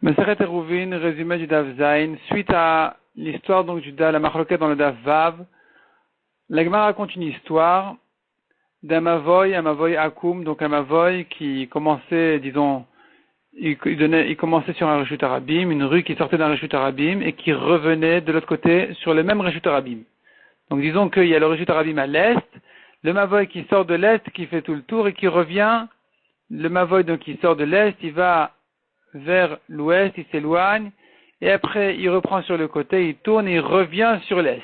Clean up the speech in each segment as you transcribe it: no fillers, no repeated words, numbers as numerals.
Maseret Eruvin, résumé du Daf Zayin. Suite à l'histoire donc du la Machloket dans le Daf Vav, la Gemara raconte une histoire d'un Mavoy, un Mavoy Akoum, donc un Mavoy qui commençait, disons, il commençait sur un Reshut Arabim, une rue qui sortait d'un Reshut Arabim et qui revenait de l'autre côté sur le même Reshut Arabim. Donc disons qu'il y a le Reshut Arabim à l'est, le Mavoy qui sort de l'est, qui fait tout le tour et qui revient. Le Mavoy donc qui sort de l'est, il va vers l'ouest, il s'éloigne, et après il reprend sur le côté, il tourne et il revient sur l'est.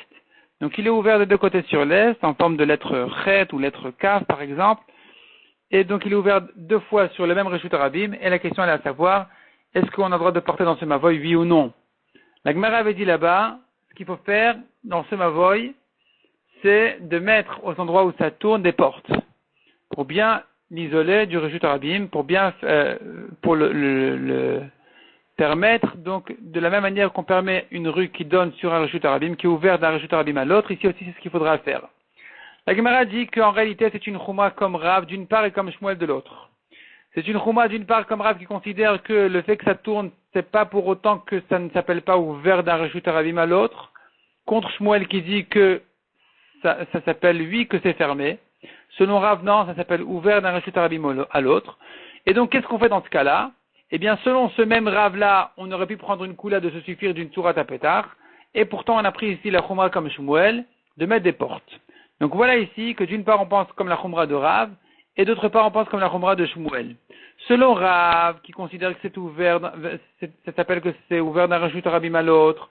Donc il est ouvert des deux côtés sur l'est, en forme de lettre Chet ou lettre Kaf par exemple, et donc il est ouvert deux fois sur le même Reshut Arabim, et la question est à savoir, est-ce qu'on a le droit de porter dans ce Mavoy, oui ou non? La Gemara avait dit là-bas, ce qu'il faut faire dans ce Mavoy, c'est de mettre aux endroits où ça tourne des portes, pour bien l'isoler du Reshut Arabim, pour bien pour le permettre, donc de la même manière qu'on permet une rue qui donne sur un Reshut Arabim, qui est ouverte d'un Reshut Arabim à l'autre, ici aussi c'est ce qu'il faudra faire. La Gemara dit qu'en réalité c'est une chouma comme Rav d'une part et comme Shmuel de l'autre. C'est une chouma d'une part comme Rav qui considère que le fait que ça tourne, c'est pas pour autant que ça ne s'appelle pas ouvert d'un Reshut Arabim à l'autre, contre Shmuel qui dit que ça s'appelle oui que c'est fermé. Selon Rav, non, ça s'appelle ouvert d'un Reshut Arabim à l'autre. Et donc, qu'est-ce qu'on fait dans ce cas-là? Eh bien, selon ce même Rav-là, on aurait pu prendre une coula de se suffire d'une Tourat à Pétar. Et pourtant, on a pris ici la Khumra comme Shmuel, de mettre des portes. Donc voilà ici que d'une part, on pense comme la Khumra de Rav, et d'autre part, on pense comme la Khumra de Shmuel. Selon Rav, qui considère que c'est ouvert, ça s'appelle que c'est ouvert d'un Reshut Arabim à l'autre,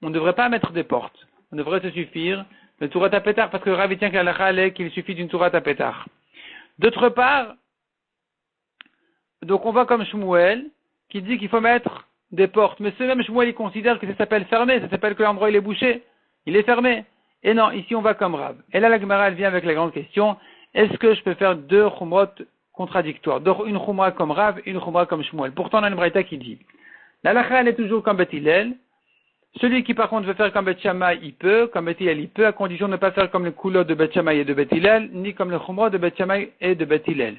on ne devrait pas mettre des portes. On devrait se suffire de Tourat à Pétar, parce que Rav tient qu'à la qu'il suffit d'une Tourat à Pétar. D'autre part, donc on va comme Shmuel, qui dit qu'il faut mettre des portes. Mais ce même Shmuel, il considère que ça s'appelle fermé, ça s'appelle que l'endroit il est bouché. Il est fermé. Et non, ici on va comme Rav. Et là la Gemara elle vient avec la grande question, est-ce que je peux faire deux Khumrot contradictoires? Une Khumra comme Rav, une Khumra comme Shmuel. Pourtant on a une braïta qui dit, la lacha elle est toujours comme Beth Hillel. Celui qui par contre veut faire comme Beth Shammai, il peut, comme Beth Hillel, il peut, à condition de ne pas faire comme le Koulot de Beth Shammai et de Beth Hillel, ni comme le Khumra de Beth Shammai et de Beth Hillel.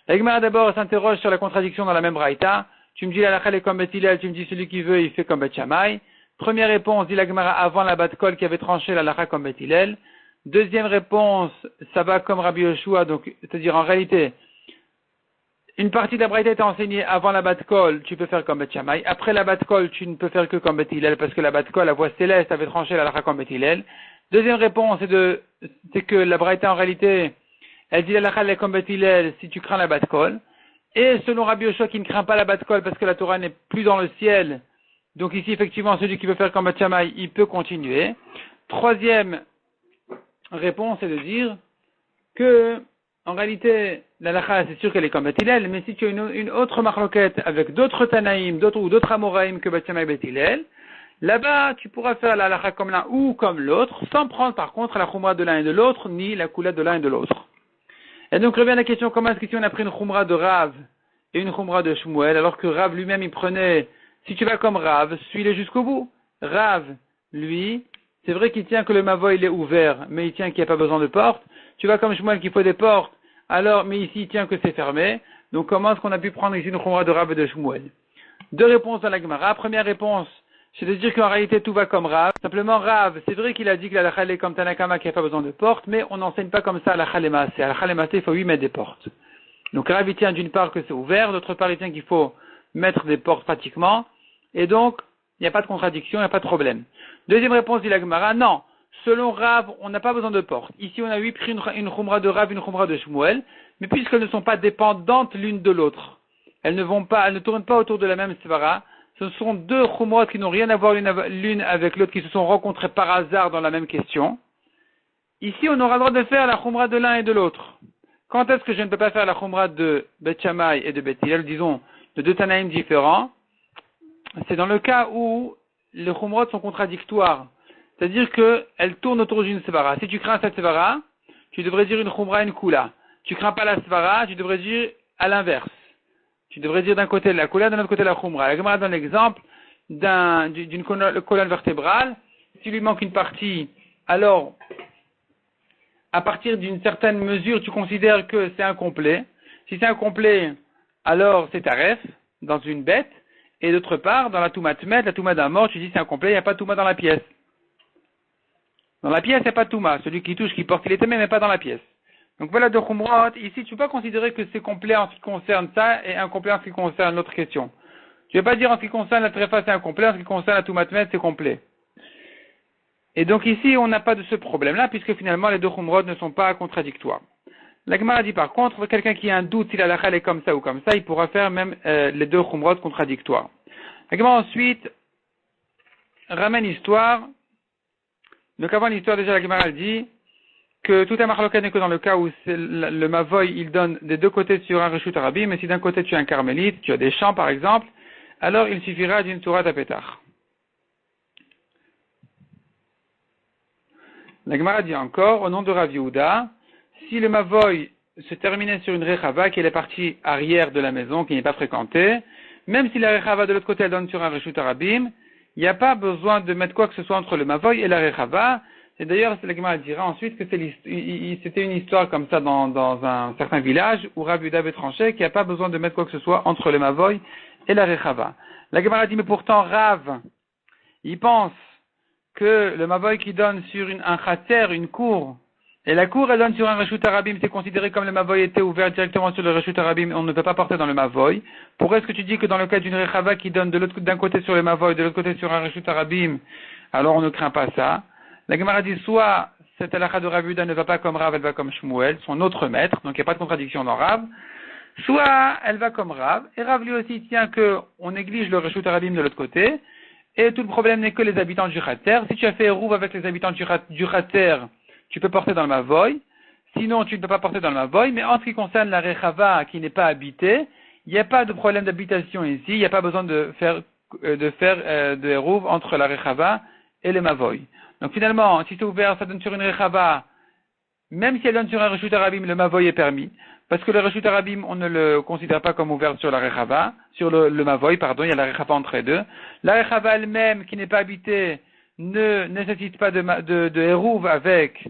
La Gemara d'abord s'interroge sur la contradiction dans la même braïta. Tu me dis la lacha est comme Beth Hillel, tu me dis celui qui veut, il fait comme Beth Shammai. Première réponse, dit la Gemara avant la Bat Kol qui avait tranché la lacha comme Beth Hillel. Deuxième réponse, ça va comme Rabbi Yoshua, donc, c'est-à-dire en réalité, une partie de la braïta était enseignée avant la Bat Kol, tu peux faire comme Beth Shammai. Après la Bat Kol, tu ne peux faire que comme Beth Hillel, parce que la Bat Kol, la voix céleste, avait tranché la lacha comme Beth Hillel. Deuxième réponse, c'est que la braïta en réalité, elle dit la lacha est comme Beth Hillel si tu crains la Bat Kol. Et selon Rabbi Yoshua qui ne craint pas la Bat Kol parce que la Torah n'est plus dans le ciel, donc ici effectivement celui qui veut faire comme Beth Shammai, il peut continuer. Troisième réponse est de dire que en réalité, la lacha, c'est sûr qu'elle est comme Beth Hillel, mais si tu as une autre marloquette avec d'autres Tanaïm, d'autres Amoraïm que Beth Shammai et Beth Hillel, là-bas, tu pourras faire la lacha comme l'un ou comme l'autre, sans prendre par contre la khumra de l'un et de l'autre, ni la coulette de l'un et de l'autre. Et donc revient la question, comment est-ce que si on a pris une khumra de Rav et une khumra de Shmuel, alors que Rav lui-même il prenait, si tu vas comme Rav, suis-le jusqu'au bout. Rav, lui, c'est vrai qu'il tient que le mavoy il est ouvert, mais il tient qu'il n'y a pas besoin de porte. Tu vas comme Shmuel qu'il faut des portes, alors, mais ici il tient que c'est fermé. Donc comment est-ce qu'on a pu prendre ici une khumra de Rav et de Shmuel? Deux réponses dans la Gemara. Première réponse, c'est de dire qu'en réalité tout va comme Rav. Simplement Rav, c'est vrai qu'il a dit que la lacha est comme Tanakama qui n'a pas besoin de porte, mais on n'enseigne pas comme ça à la Chalemase. À la Chalemase, il faut lui mettre des portes. Donc Rav il tient d'une part que c'est ouvert, d'autre part il tient qu'il faut mettre des portes pratiquement, et donc il n'y a pas de contradiction, il n'y a pas de problème. Deuxième réponse dit la Gemara, non. Selon Rav, on n'a pas besoin de porte. Ici on a pris une khumra de Rav, une khumra de Shmuel, mais puisqu'elles ne sont pas dépendantes l'une de l'autre, elles ne tournent pas autour de la même svara. Ce sont deux khumrot qui n'ont rien à voir l'une avec l'autre, qui se sont rencontrées par hasard dans la même question. Ici, on aura le droit de faire la khumra de l'un et de l'autre. Quand est-ce que je ne peux pas faire la khumra de Beth Shammai et de Beth Hillel, disons, de deux Tanaïm différents? C'est dans le cas où les khumrot sont contradictoires. C'est-à-dire qu'elles tournent autour d'une svara. Si tu crains cette svara, tu devrais dire une khumra, une kula. Tu crains pas la svara, tu devrais dire à l'inverse. Tu devrais dire d'un côté la kula, de l'autre côté la khumra. La Gemara donne l'exemple d'une colonne vertébrale. S'il lui manque une partie, alors, à partir d'une certaine mesure, tu considères que c'est incomplet. Si c'est incomplet, alors c'est taref, dans une bête. Et d'autre part, dans la Touma Tmet, la Touma d'un mort, tu dis c'est incomplet, il n'y a pas de Touma dans la pièce. Dans la pièce, il n'y a pas de Touma. Celui qui touche, qui porte, il est tamé, mais pas dans la pièce. Donc voilà de Khumrot. Ici, tu ne peux pas considérer que c'est complet en ce qui concerne ça et incomplet en ce qui concerne l'autre question. Tu ne vas pas dire en ce qui concerne la tréfa, c'est incomplet, en ce qui concerne la Touma Tmet, c'est complet. Et donc ici, on n'a pas de ce problème-là, puisque finalement, les deux Khumrot ne sont pas contradictoires. La Gemara dit par contre, quelqu'un qui a un doute si la halakha est comme ça ou comme ça, il pourra faire même les deux Khumrot contradictoires. La Gemara ensuite ramène l'histoire. Donc avant l'histoire, déjà la Gemara dit que tout un marloquet n'est que dans le cas où le mavoy, il donne des deux côtés sur un reshut arabim, mais si d'un côté tu as un carmélite, tu as des champs par exemple, alors il suffira d'une tourat à pétard. La Gemara dit encore, au nom de Rav Yehuda, si le mavoy se terminait sur une rechava qui est la partie arrière de la maison, qui n'est pas fréquentée, même si la rechava de l'autre côté elle donne sur un reshut arabim, il n'y a pas besoin de mettre quoi que ce soit entre le mavoy et la rechava. Et d'ailleurs, la Gemara dira ensuite que c'était une histoire comme ça dans un certain village où Rav Yehuda avait tranché qu'il n'y a pas besoin de mettre quoi que ce soit entre le mavoy et la rechava. La Gemara dit, mais pourtant Rav, il pense que le mavoy qui donne sur un khater, une cour, et la cour elle donne sur un reshut arabim, c'est considéré comme le mavoy était ouvert directement sur le reshut arabim, on ne peut pas porter dans le mavoy. Pourquoi est-ce que tu dis que dans le cas d'une rechava qui donne d'un côté sur le mavoy, de l'autre côté sur un reshut arabim, alors on ne craint pas ça? La Gemara dit soit cette halakha de Rav Yehuda ne va pas comme Rav, elle va comme Shmuel, son autre maître, donc il n'y a pas de contradiction dans Rav, soit elle va comme Rav, et Rav lui aussi tient qu'on néglige le reshut arabim de l'autre côté, et tout le problème n'est que les habitants du Khater. Si tu as fait Eruv avec les habitants du Khater, tu peux porter dans le Mavoy. Sinon, tu ne peux pas porter dans le Mavoy. Mais en ce qui concerne la Rechava qui n'est pas habitée, il n'y a pas de problème d'habitation ici. Il n'y a pas besoin de faire de Eruv entre la Rechava et le Mavoy. Donc finalement, si c'est ouvert, ça donne sur une Rechava, même si elle donne sur un Reshut Arabim, le Mavoy est permis. Parce que le Reshut Arabim, on ne le considère pas comme ouvert sur la Rechava, sur le Mavoy, pardon, il y a la Rechava entre les deux. La Rechava elle-même, qui n'est pas habitée, ne nécessite pas de Eruv avec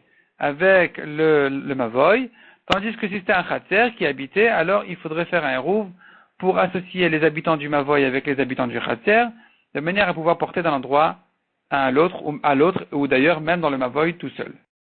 le Mavoy. Tandis que si c'était un Khater qui est habité, alors il faudrait faire un Eruv pour associer les habitants du Mavoy avec les habitants du Khater, de manière à pouvoir porter d'un endroit à l'autre, ou d'ailleurs même dans le Mavoy tout seul.